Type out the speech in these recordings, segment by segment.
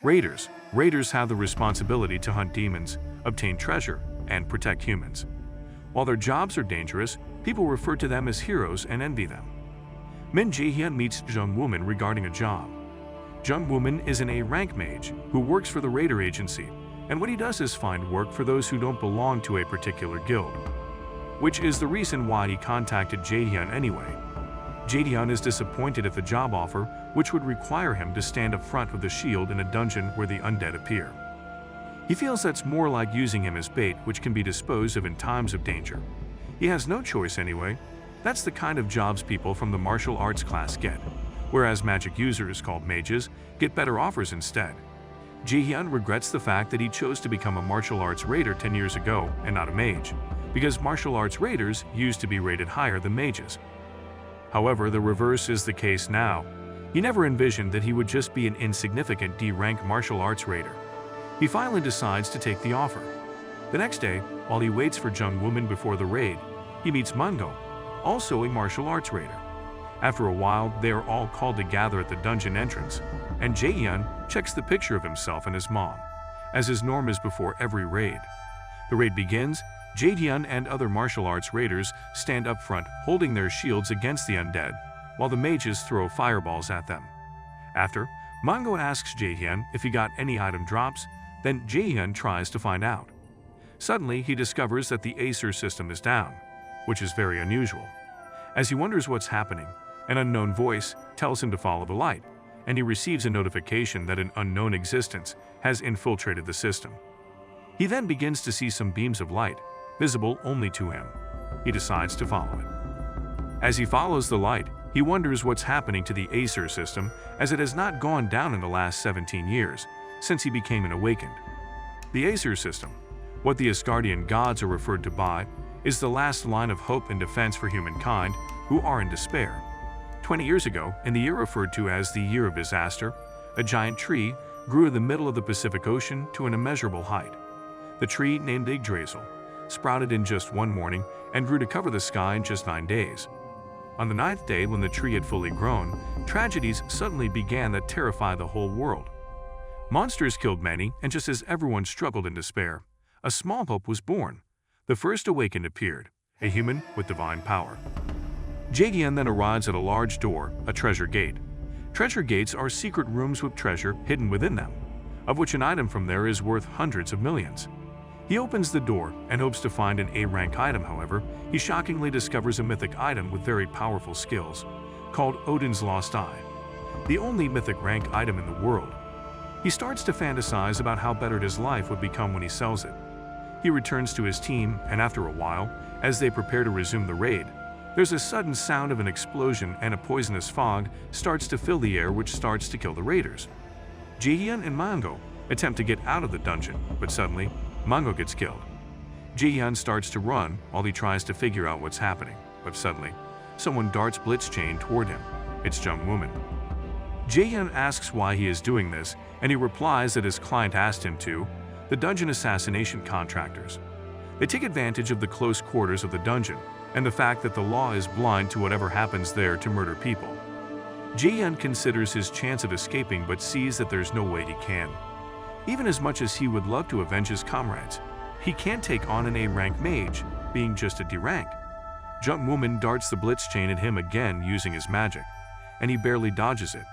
Raiders. Raiders have the responsibility to hunt demons, obtain treasure, and protect humans. While their jobs are dangerous, people refer to them as heroes and envy them. Min Jae-hyun meets Jung Woo-min regarding a job. Jung Woo-min is an A-rank mage who works for the Raider agency, and what he does is find work for those who don't belong to a particular guild, which is the reason why he contacted Jae-hyun anyway. Jae-hyun is disappointed at the job offer, which would require him to stand up front with a shield in a dungeon where the undead appear. He feels that's more like using him as bait, which can be disposed of in times of danger. He has no choice anyway. That's the kind of jobs people from the martial arts class get, whereas magic users, called mages, get better offers instead. Jae-hyun regrets the fact that he chose to become a martial arts raider 10 years ago and not a mage, because martial arts raiders used to be rated higher than mages. However, the reverse is the case now. He never envisioned that he would just be an insignificant D-rank martial arts raider. He finally decides to take the offer. The next day, while he waits for Jung Woo-min before the raid, he meets Manhwa, also a martial arts raider. After a while, they are all called to gather at the dungeon entrance, and Jae-hyun checks the picture of himself and his mom, as his norm is before every raid. The raid begins. Jae-hyun and other martial arts raiders stand up front holding their shields against the undead, while the mages throw fireballs at them. After, Manhwa asks Jae-hyun if he got any item drops, then Jae-hyun tries to find out. Suddenly, he discovers that the Acer system is down, which is very unusual. As he wonders what's happening, an unknown voice tells him to follow the light, and he receives a notification that an unknown existence has infiltrated the system. He then begins to see some beams of light, visible only to him. He decides to follow it. As he follows the light, he wonders what's happening to the Acer system, as it has not gone down in the last 17 years, since he became an awakened. The Acer system, what the Asgardian gods are referred to by, is the last line of hope and defense for humankind who are in despair. 20 years ago, in the year referred to as the Year of Disaster, a giant tree grew in the middle of the Pacific Ocean to an immeasurable height. The tree, named Yggdrasil, sprouted in just one morning and grew to cover the sky in just 9 days. On the 9th day, when the tree had fully grown, tragedies suddenly began that terrified the whole world. Monsters killed many, and just as everyone struggled in despair, a small hope was born. The first awakened appeared, a human with divine power. Jae-hyun then arrives at a large door, a treasure gate. Treasure gates are secret rooms with treasure hidden within them, of which an item from there is worth hundreds of millions. He opens the door and hopes to find an A-rank item. However, he shockingly discovers a mythic item with very powerful skills, called Odin's Lost Eye, the only mythic rank item in the world. He starts to fantasize about how better his life would become when he sells it. He returns to his team, and after a while, as they prepare to resume the raid, there's a sudden sound of an explosion and a poisonous fog starts to fill the air, which starts to kill the raiders. Jae-hyun and Manhwa attempt to get out of the dungeon, but suddenly, Manhwa gets killed. Jae-hyun starts to run while he tries to figure out what's happening, but suddenly, someone darts Blitzchain toward him. It's Jung Woo-min. Jae-hyun asks why he is doing this, and he replies that his client asked him to. The dungeon assassination contractors. They take advantage of the close quarters of the dungeon and the fact that the law is blind to whatever happens there to murder people. Jae-hyun considers his chance of escaping but sees that there's no way he can. Even as much as he would love to avenge his comrades, he can't take on an A-rank mage, being just a D-rank. Jung Woo-min darts the Blitzchain at him again using his magic, and he barely dodges it.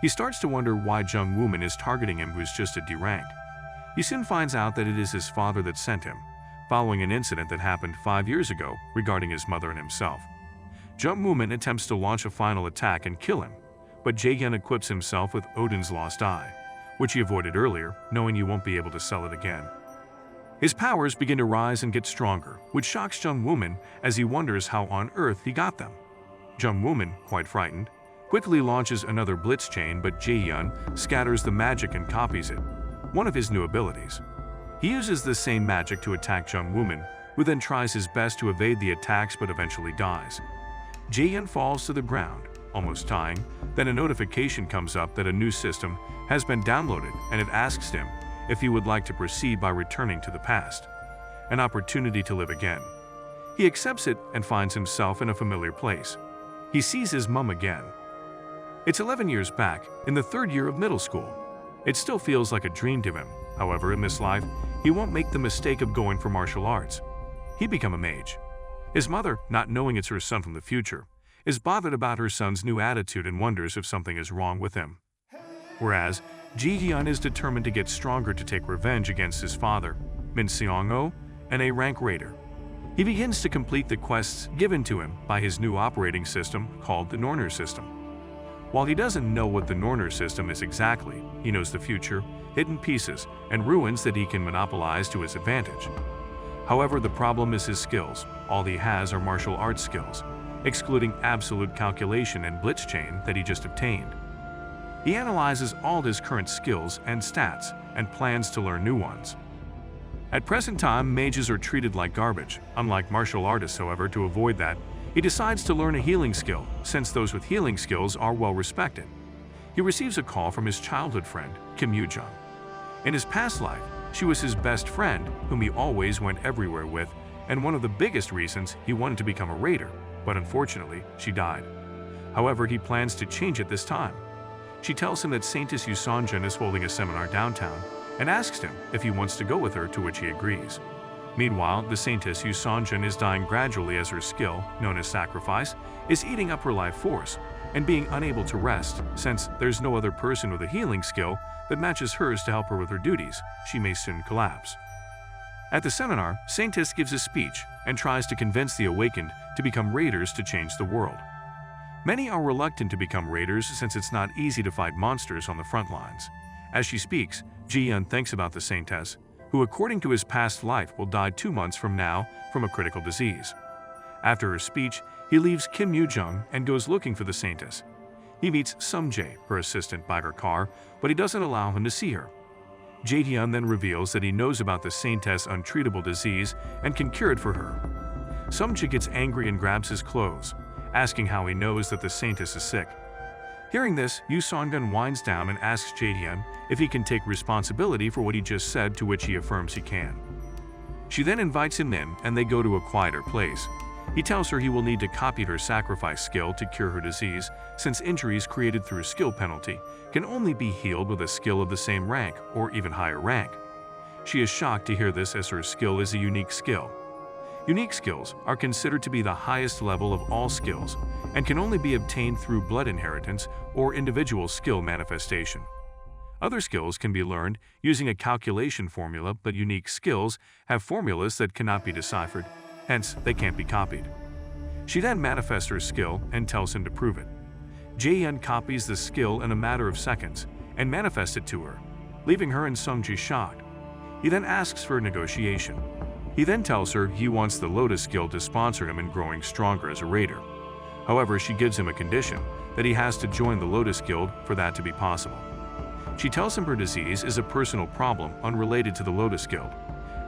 He starts to wonder why Jung Woo-min is targeting him, who's just a D-rank. He soon finds out that it is his father that sent him, following an incident that happened 5 years ago regarding his mother and himself. Jung Woo-min attempts to launch a final attack and kill him, but Jae-hyun equips himself with Odin's Lost Eye, which he avoided earlier, knowing he won't be able to sell it again. His powers begin to rise and get stronger, which shocks Jung Woo-min as he wonders how on earth he got them. Jung Woo-min, quite frightened, quickly launches another Blitzchain, but Jae-hyun scatters the magic and copies it, one of his new abilities. He uses the same magic to attack Jung Woo-min, who then tries his best to evade the attacks but eventually dies. Jae-hyun falls to the ground, almost dying. Then a notification comes up that a new system has been downloaded, and it asks him if he would like to proceed by returning to the past, an opportunity to live again. He accepts it and finds himself in a familiar place. He sees his mom again. It's 11 years back, in the 3rd year of middle school. It still feels like a dream to him. However, in this life, he won't make the mistake of going for martial arts. He become a mage. His mother, not knowing it's her son from the future, is bothered about her son's new attitude and wonders if something is wrong with him. Whereas, Ji-hyun is determined to get stronger to take revenge against his father, Min Seong-ho, an A-rank raider. He begins to complete the quests given to him by his new operating system called the Norner system. While he doesn't know what the Norner system is exactly, he knows the future, hidden pieces, and ruins that he can monopolize to his advantage. However, the problem is his skills. All he has are martial arts skills, excluding absolute calculation and blitzchain that he just obtained. He analyzes all his current skills and stats and plans to learn new ones. At present time, mages are treated like garbage. Unlike martial artists, however, to avoid that, he decides to learn a healing skill, since those with healing skills are well respected. He receives a call from his childhood friend, Kim Yoo-jung. In his past life, she was his best friend, whom he always went everywhere with, and one of the biggest reasons he wanted to become a raider, but unfortunately, she died. However, he plans to change it this time. She tells him that Saintess Yoo Seon-jun is holding a seminar downtown, and asks him if he wants to go with her, to which he agrees. Meanwhile, the Saintess Yoo Seon-jun is dying gradually as her skill, known as sacrifice, is eating up her life force, and being unable to rest, since there's no other person with a healing skill that matches hers to help her with her duties, she may soon collapse. At the seminar, Saintess gives a speech and tries to convince the awakened to become raiders to change the world. Many are reluctant to become raiders since it's not easy to fight monsters on the front lines. As she speaks, Ji-hyun thinks about the Saintess, who according to his past life will die 2 months from now from a critical disease. After her speech, he leaves Kim Yoo-jung and goes looking for the Saintess. He meets Sung-jae, her assistant, by her car, but he doesn't allow him to see her. Jae-hyun then reveals that he knows about the Saintess' untreatable disease and can cure it for her. Sung-jae gets angry and grabs his clothes, asking how he knows that the Saintess is sick. Hearing this, Yoo Seon-gun winds down and asks Jae-hyun if he can take responsibility for what he just said, to which he affirms he can. She then invites him in and they go to a quieter place. He tells her he will need to copy her sacrifice skill to cure her disease, since injuries created through skill penalty can only be healed with a skill of the same rank or even higher rank. She is shocked to hear this, as her skill is a unique skill. Unique skills are considered to be the highest level of all skills and can only be obtained through blood inheritance or individual skill manifestation. Other skills can be learned using a calculation formula, but unique skills have formulas that cannot be deciphered, hence they can't be copied. She then manifests her skill and tells him to prove it. Jae-hyun copies the skill in a matter of seconds and manifests it to her, leaving her and Sung-jae shocked. He then asks for a negotiation. He then tells her he wants the Lotus Guild to sponsor him in growing stronger as a raider. However, she gives him a condition that he has to join the Lotus Guild for that to be possible. She tells him her disease is a personal problem unrelated to the Lotus Guild,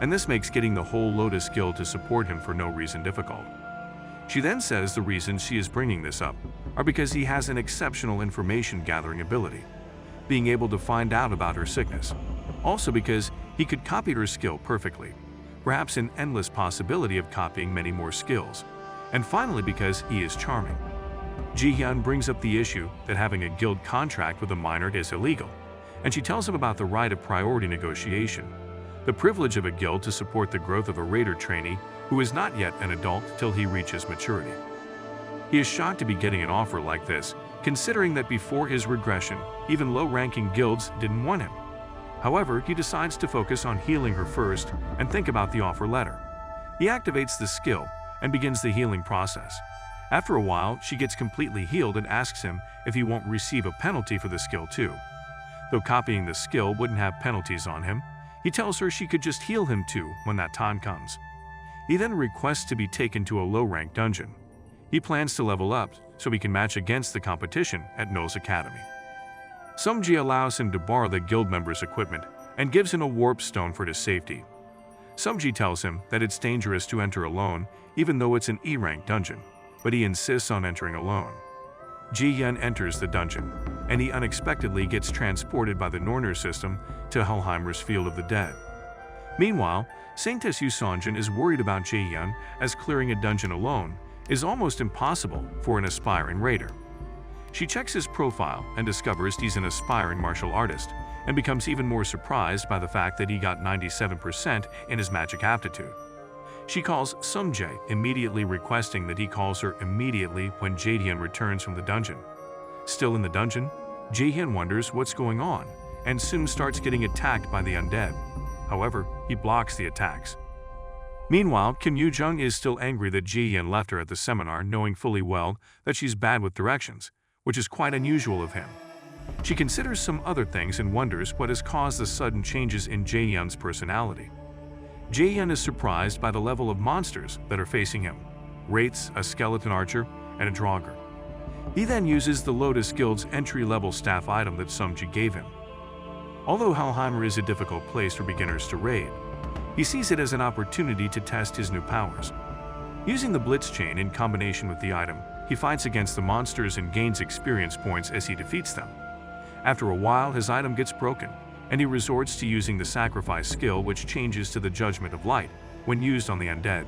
and this makes getting the whole Lotus Guild to support him for no reason difficult. She then says the reasons she is bringing this up are because he has an exceptional information gathering ability, being able to find out about her sickness. Also because he could copy her skill perfectly, perhaps an endless possibility of copying many more skills. And finally, because he is charming. Ji-hyun brings up the issue that having a guild contract with a minor is illegal, and she tells him about the right of priority negotiation, the privilege of a guild to support the growth of a raider trainee who is not yet an adult till he reaches maturity. He is shocked to be getting an offer like this, considering that before his regression, even low-ranking guilds didn't want him. However, he decides to focus on healing her first and think about the offer letter. He activates the skill and begins the healing process. After a while, she gets completely healed and asks him if he won't receive a penalty for the skill too. Though copying the skill wouldn't have penalties on him, he tells her she could just heal him too when that time comes. He then requests to be taken to a low-rank dungeon. He plans to level up so he can match against the competition at Noel's Academy. Sung-jae allows him to borrow the guild member's equipment and gives him a warp stone for his safety. Sung-jae tells him that it's dangerous to enter alone, even though it's an E-rank dungeon, but he insists on entering alone. Ji-hyun enters the dungeon, and he unexpectedly gets transported by the Norner system to Hellheimer's Field of the Dead. Meanwhile, Saintess Yoo Seon-jun is worried about Jae-hyun, as clearing a dungeon alone is almost impossible for an aspiring raider. She checks his profile and discovers he's an aspiring martial artist, and becomes even more surprised by the fact that he got 97% in his magic aptitude. She calls Sung-jae, immediately requesting that he calls her immediately when Jae-hyun returns from the dungeon. Still in the dungeon, Jae-hyun wonders what's going on and soon starts getting attacked by the undead. However, he blocks the attacks. Meanwhile, Kim Yoo-jung is still angry that Jae-hyun left her at the seminar, knowing fully well that she's bad with directions, which is quite unusual of him. She considers some other things and wonders what has caused the sudden changes in Jae-hyun's personality. Jae-hyun is surprised by the level of monsters that are facing him: wraiths, a skeleton archer, and a draugr. He then uses the Lotus Guild's entry-level staff item that Sung-jae gave him. Although Hellheimer is a difficult place for beginners to raid, he sees it as an opportunity to test his new powers. Using the Blitz Chain in combination with the item, he fights against the monsters and gains experience points as he defeats them. After a while, his item gets broken, and he resorts to using the Sacrifice skill, which changes to the Judgment of Light when used on the undead.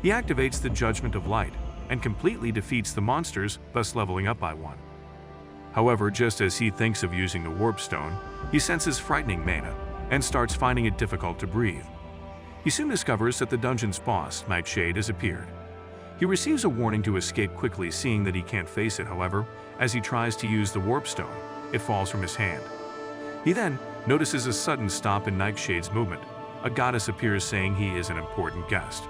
He activates the Judgment of Light and completely defeats the monsters, thus leveling up by 1. However, just as he thinks of using the Warp Stone, he senses frightening mana and starts finding it difficult to breathe. He soon discovers that the dungeon's boss, Nightshade, has appeared. He receives a warning to escape quickly, seeing that he can't face it. However, as he tries to use the Warp Stone, it falls from his hand. He then notices a sudden stop in Nightshade's movement. A goddess appears, saying he is an important guest.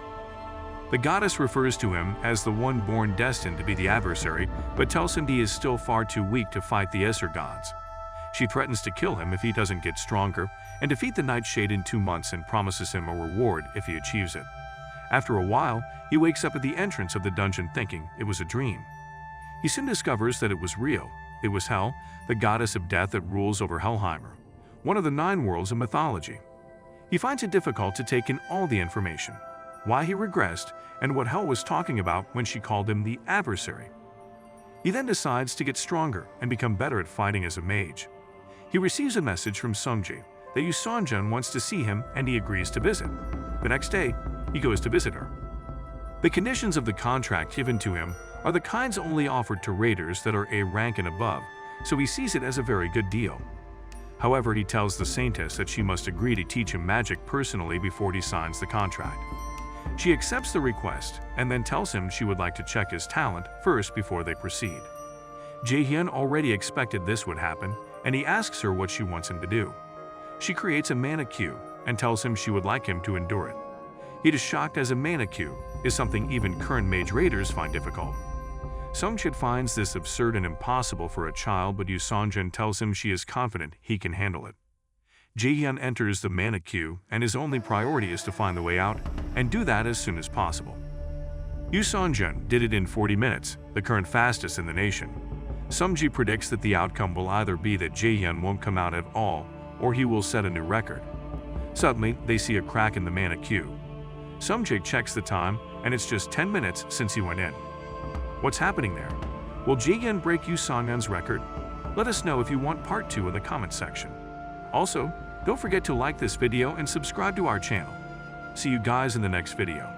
The goddess refers to him as the one born destined to be the adversary, but tells him he is still far too weak to fight the Esser gods. She threatens to kill him if he doesn't get stronger and defeat the Nightshade in 2 months, and promises him a reward if he achieves it. After a while, he wakes up at the entrance of the dungeon thinking it was a dream. He soon discovers that it was real. It was Hel, the goddess of death that rules over Hellheimer, one of the 9 worlds of mythology. He finds it difficult to take in all the information, why he regressed, and what Hel was talking about when she called him the adversary. He then decides to get stronger and become better at fighting as a mage. He receives a message from Sung-jae that Yoo Seon-jun wants to see him, and he agrees to visit. The next day, he goes to visit her. The conditions of the contract given to him are the kinds only offered to raiders that are A rank and above, so he sees it as a very good deal. However, he tells the Saintess that she must agree to teach him magic personally before he signs the contract. She accepts the request and then tells him she would like to check his talent first before they proceed. Jae-hyun already expected this would happen, and he asks her what she wants him to do. She creates a mana cube and tells him she would like him to endure it. He is shocked, as a mana cube is something even current mage raiders find difficult. Sung-jae finds this absurd and impossible for a child, but Yoo Seon-jun tells him she is confident he can handle it. Jae-hyun enters the mana queue, and his only priority is to find the way out and do that as soon as possible. Yoo Seon-jun did it in 40 minutes, the current fastest in the nation. Sung-jae predicts that the outcome will either be that Jae-hyun won't come out at all, or he will set a new record. Suddenly, they see a crack in the mana queue. Sung-jae checks the time, and it's just 10 minutes since he went in. What's happening there? Will Jae-hyun break Yoo Seon-jun's record? Let us know if you want part 2 in the comment section. Also, don't forget to like this video and subscribe to our channel. See you guys in the next video.